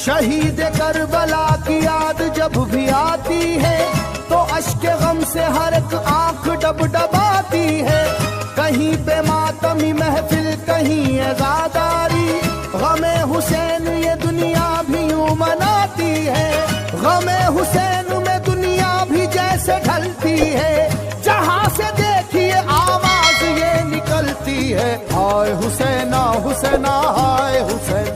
शहीद करबला की याद जब भी आती है तो अश्के गम से हर एक आंख डबडबाती है। कहीं पे मातमी महफिल कहीं अज़ादारी, गमे हुसैन ये दुनिया भी यूं मनाती है। गमे हुसैन में दुनिया भी जैसे ढलती है, जहां से देखिए आवाज ये निकलती है, हाय हुसैना हुसैना हाय हुसैन।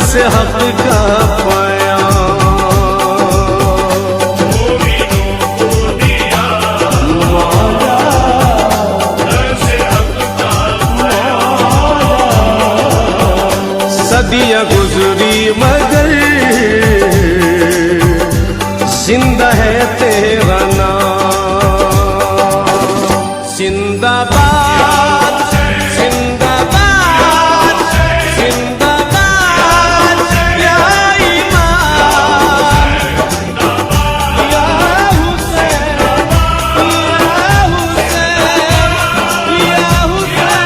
से हक का पाया मोमिनों को दिया मौला, दर से हक का पाया। सदियां गुजरी मगर जिंदा है तेरा नाम। जिंदाबाद जिंदाबाद जिंदाबाद या इमाम, या हुसैन या हुसैन या हुसैन।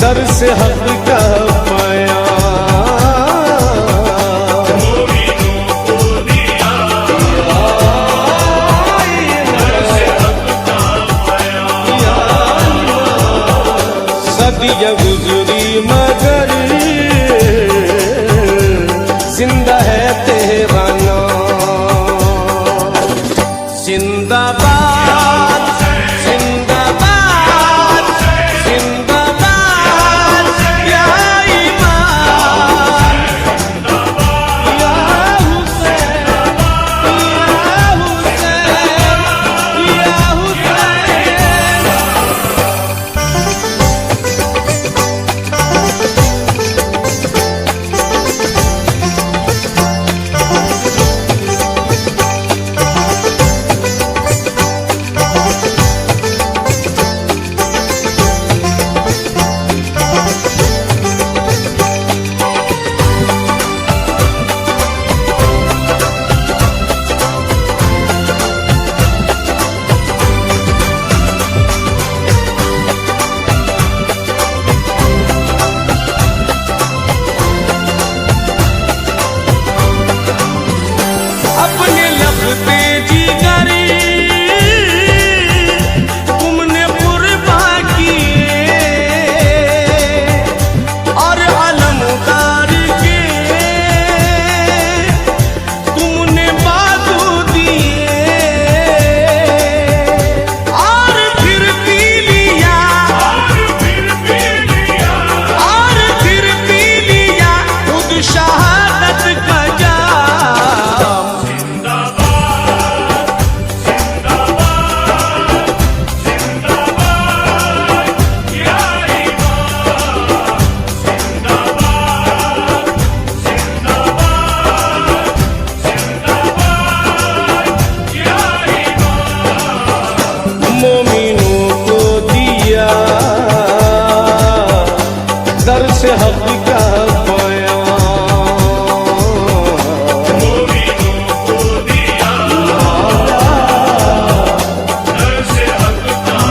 दर से हक का पाया मोमिनों को दिया, दर से हक का पाया। सदियां गुजरी मगर जिंदा है तेरा नाम। जिंदाबाद जिंदाबाद जिंदाबाद या इमाम, या हुसैन या हुसैन या हुसैन। से हक क्या पाया। मोमिनों को दिया दर से हक का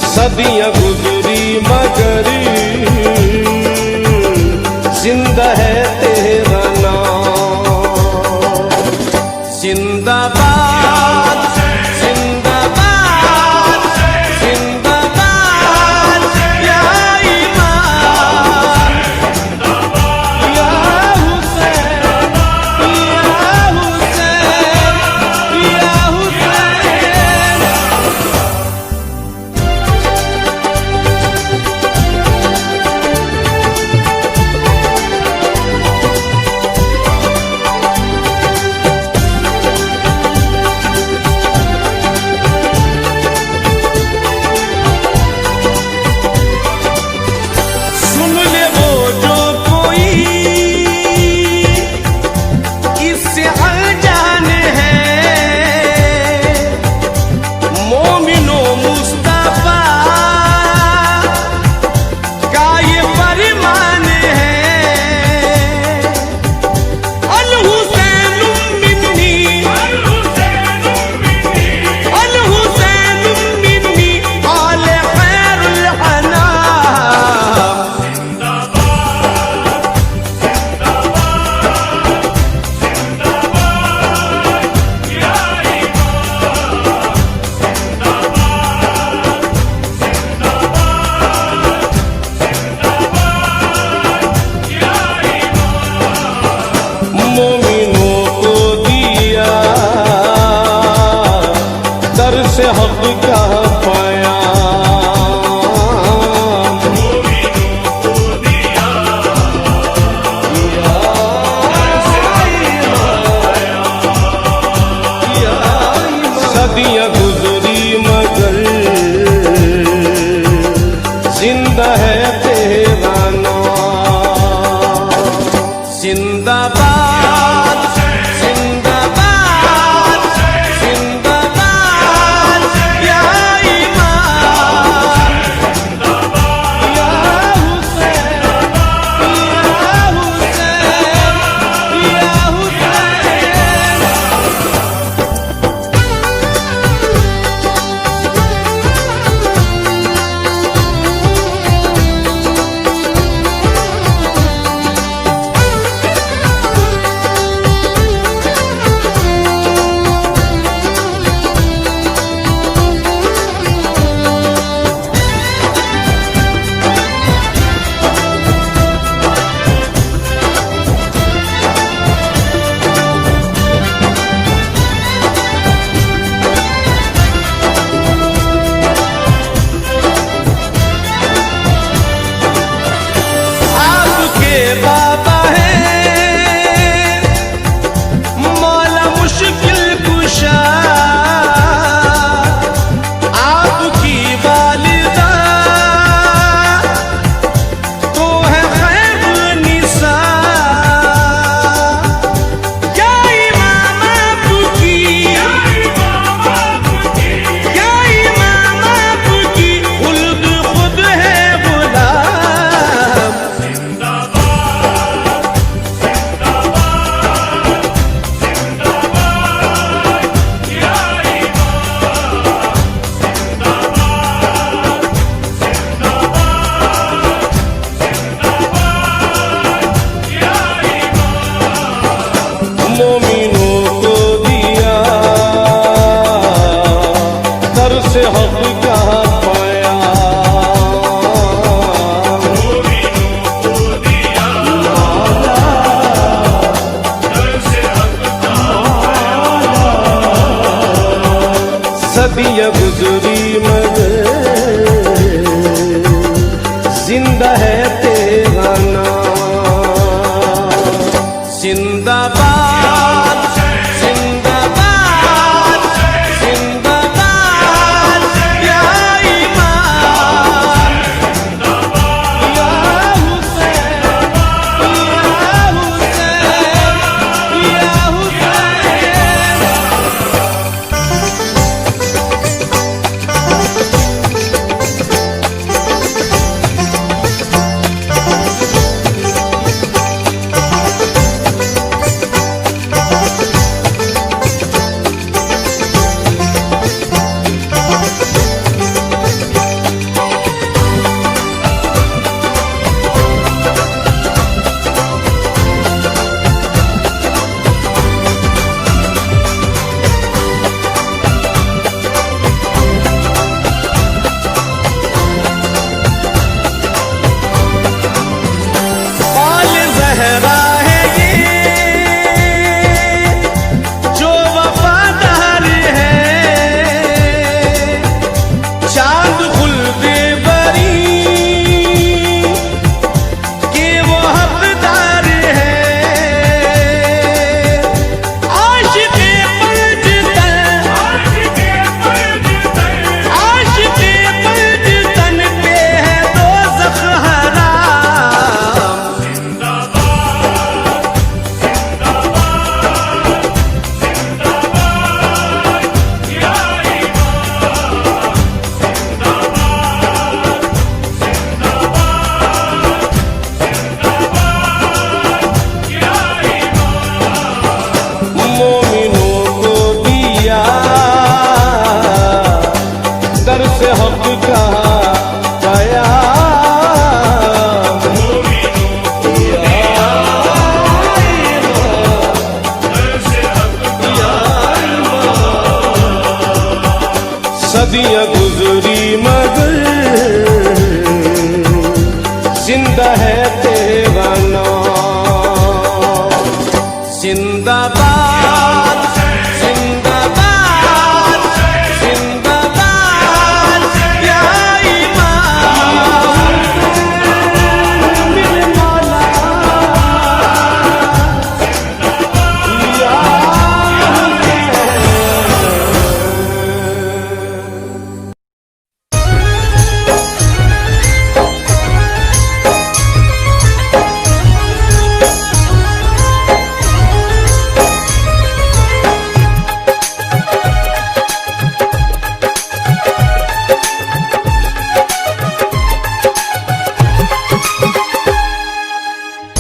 सदियां गुजरी मगर जिंदा है तेरा नाम। जिंदाबाद जिंदाबाद जिंदाबाद या इमाम या हुसैन या हुसैन या हुसैन।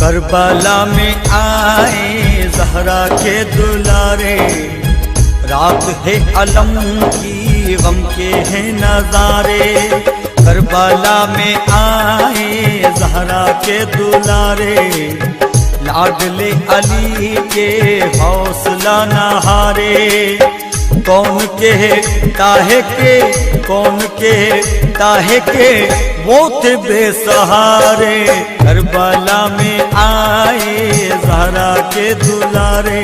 करबला में आए ज़हरा के दुलारे, रात है अलम की गम के हैं नजारे। करबला में आए ज़हरा के दुलारे, लाडले अली के हौसला न हारे। कौन के ताहे के, कौन के ताहे के, वो थे बेसहारे। करबला में आए ज़हरा के दुलारे,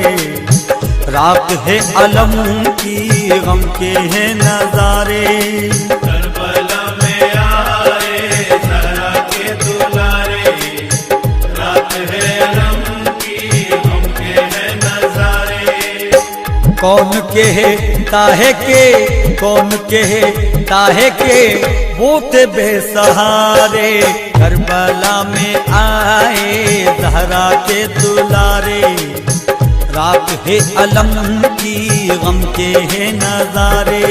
रात है अलम की गम के हैं नजारे। करबला में आए ज़हरा के दुलारे, रात है अलम की गम के हैं नजारे। कौन के ताहे के, कौन के ताहे के, वो थे बेसहारे। करबला में आए ज़हरा के दुलारे, रात है अलम की गम के हैं नजारे।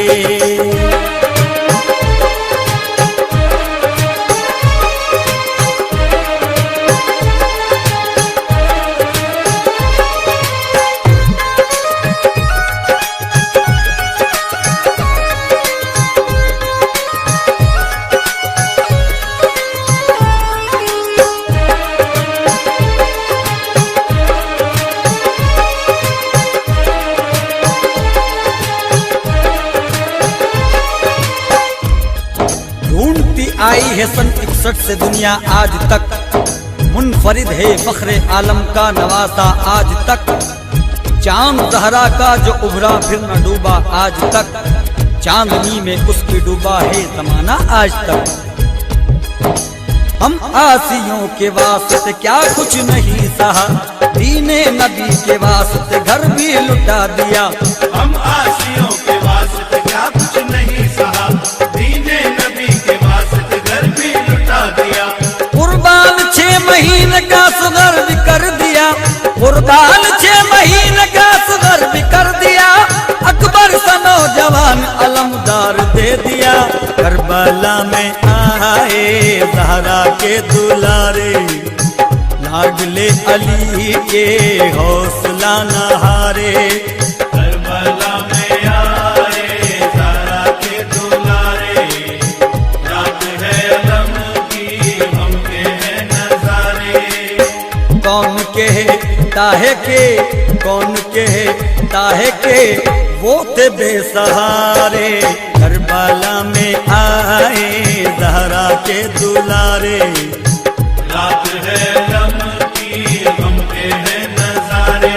आई है सन 61 से दुनिया आज तक, मुनफरिद है फख्रे आलम का नवासा आज तक। चांद ज़हरा का जो उभरा फिर न डूबा आज तक, चांदनी में उसकी डूबा है ज़माना आज तक। हम आसियों के वास्ते क्या कुछ नहीं सहा, दीने नबी के वास्ते घर भी लुटा दिया। हम आसियों के वास्ते क्या कुछ नहीं सहा, दीने नबी के वास्ते घर भी लुटा दिया। कुर्बान 6 महीने का सगर भी कर दिया, कुर्बान 6 महीने का सगर भी कर दिया। अकबर सा नौजवान अलमदार दे दिया। करबला में आए ज़हरा के दुलारे, लाडले अली के हौसला न हारे। करबला में आए ज़हरा के दुलारे, रात है अलम की गम के हैं नजारे। कौन के ताहे के, कौन के ताहे के, वो थे बेसहारे। करबला में आए ज़हरा के दुलारे, रात है अलम की गम के हैं नजारे।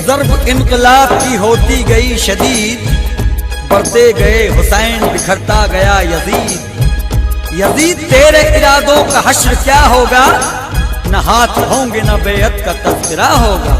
ज़र्ब इनकलाब की होती गई शदीद, बढ़ते गए हुसैन बिखरता गया यजीद। यजीद तेरे इरादों का हश्र क्या होगा, न हाथ होंगे न बेअत का तज़किरा होगा।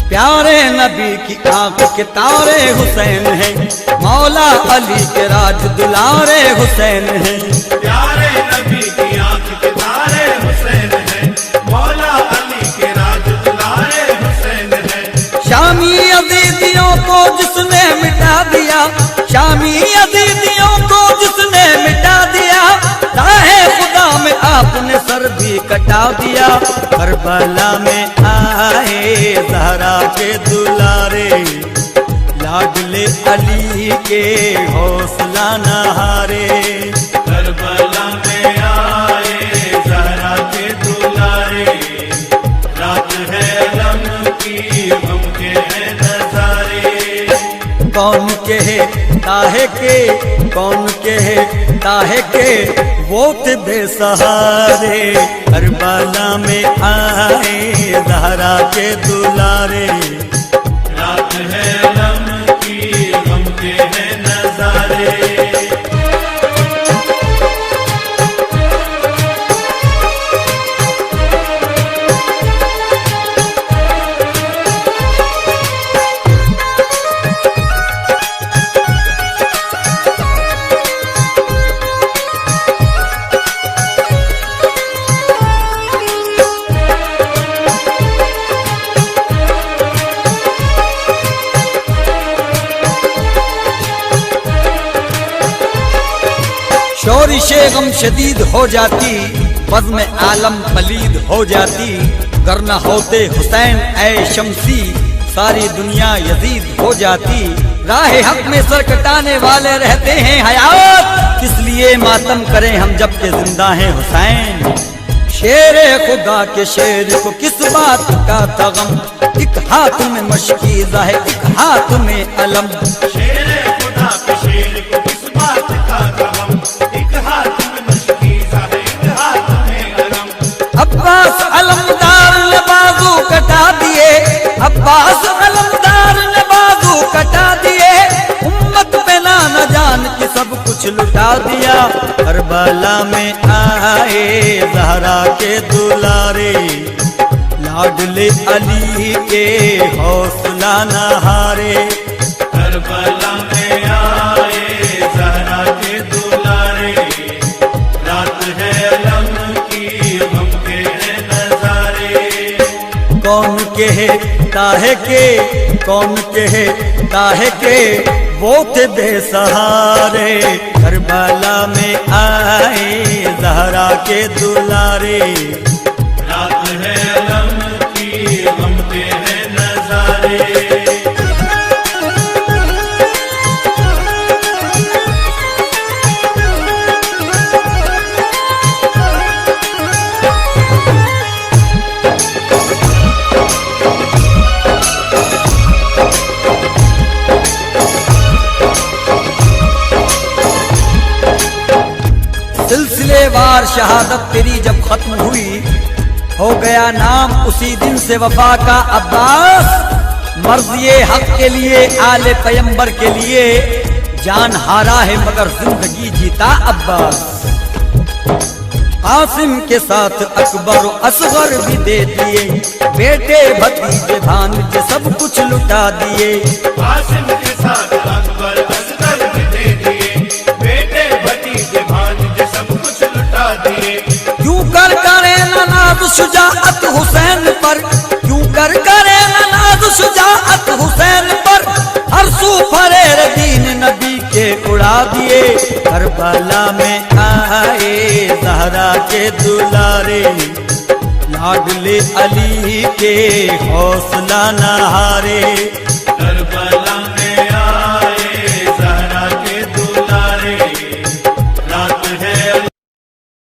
प्यारे नबी की आंख के तारे हुसैन हैं, मौला अली के राज दुलारे हुसैन हैं। प्यारे नबी की आंख के तारे हुसैन हैं, मौला अली के राज दुलारे हुसैन हैं। शामी अजीदियों को जिसने मिटा दिया, शामी अजीदियों को जिसने मिटा दिया, राहे खुदा में आपने सर भी कटा दिया। करबला में आए ज़हरा के दुलारे, लाडले अली के हौसला न हारे। करबला में आए ज़हरा के दुलारे, रात है अलम की गम के हैं नजारे। कौन के ताहे के, कौन के ताहे के, वो थे बेसहारे। करबला में आए ज़हरा के दुलारे, रात है अलम की गम के हैं नजारे। सोइशे गम शदीद हो जाती, बज़्म आलम पलीद हो जाती, गर न होते हुसैन ऐ शमसी सारी दुनिया यजीद हो जाती। राह हक में सर कटाने वाले रहते हैं हयात, किस लिए मातम करें हम जबकि जिंदा हैं हुसैन। शेरे खुदा के शेर को किस बात का तगम, एक हाथ में मशकीज़ा है एक हाथ में अलम। शेरे खुदा के शेर को किस बात का गम, एक हाथ में मशकीज़ा है एक हाथ में अलम। अब्बास अलमदार ने बाजू कटा दिए, अब्बास अलमदार ने बाजू कटा दिए, उम्मत पे ना न जान की सब कुछ लुटा दिया। करबला में आए ज़हरा के दुलारे, लाडले अली के हौसला न हारे। करबला में आए ज़हरा के दुलारे, रात है अलम की गम के है नजारे। कौन कहे काहे के, कौन कहे काहे के, वो थे बेसहारे। करबला में आए ज़हरा के दुलारे, रात है अलम की गम के है नजारे। सिलसिलेवार शहादत तेरी जब खत्म हुई, हो गया नाम उसी दिन से वफा का अब्बास। मर्ज़िए हक के लिए आले पैगंबर के लिए जान हारा है मगर जिंदगी जीता अब्बास। कासिम के साथ अकबर असगर भी दे दिए, बेटे भतीजे भांजे सब कुछ लुटा दिए। कासिम के साथ अकबर असगर भी दे दिए, बेटे भतीजे भांजे सब कुछ लुटा दिए। क्यों कर करे नाज शुजाअत हुसैन पर, क्यों कर करे नाज शुजाअत हुसैन पर, हर सू फरेर दीन नबी के उड़ा दिए। करबला में आए ज़हरा के दुलारे, लाडले अली के हौसला न हारे। करबला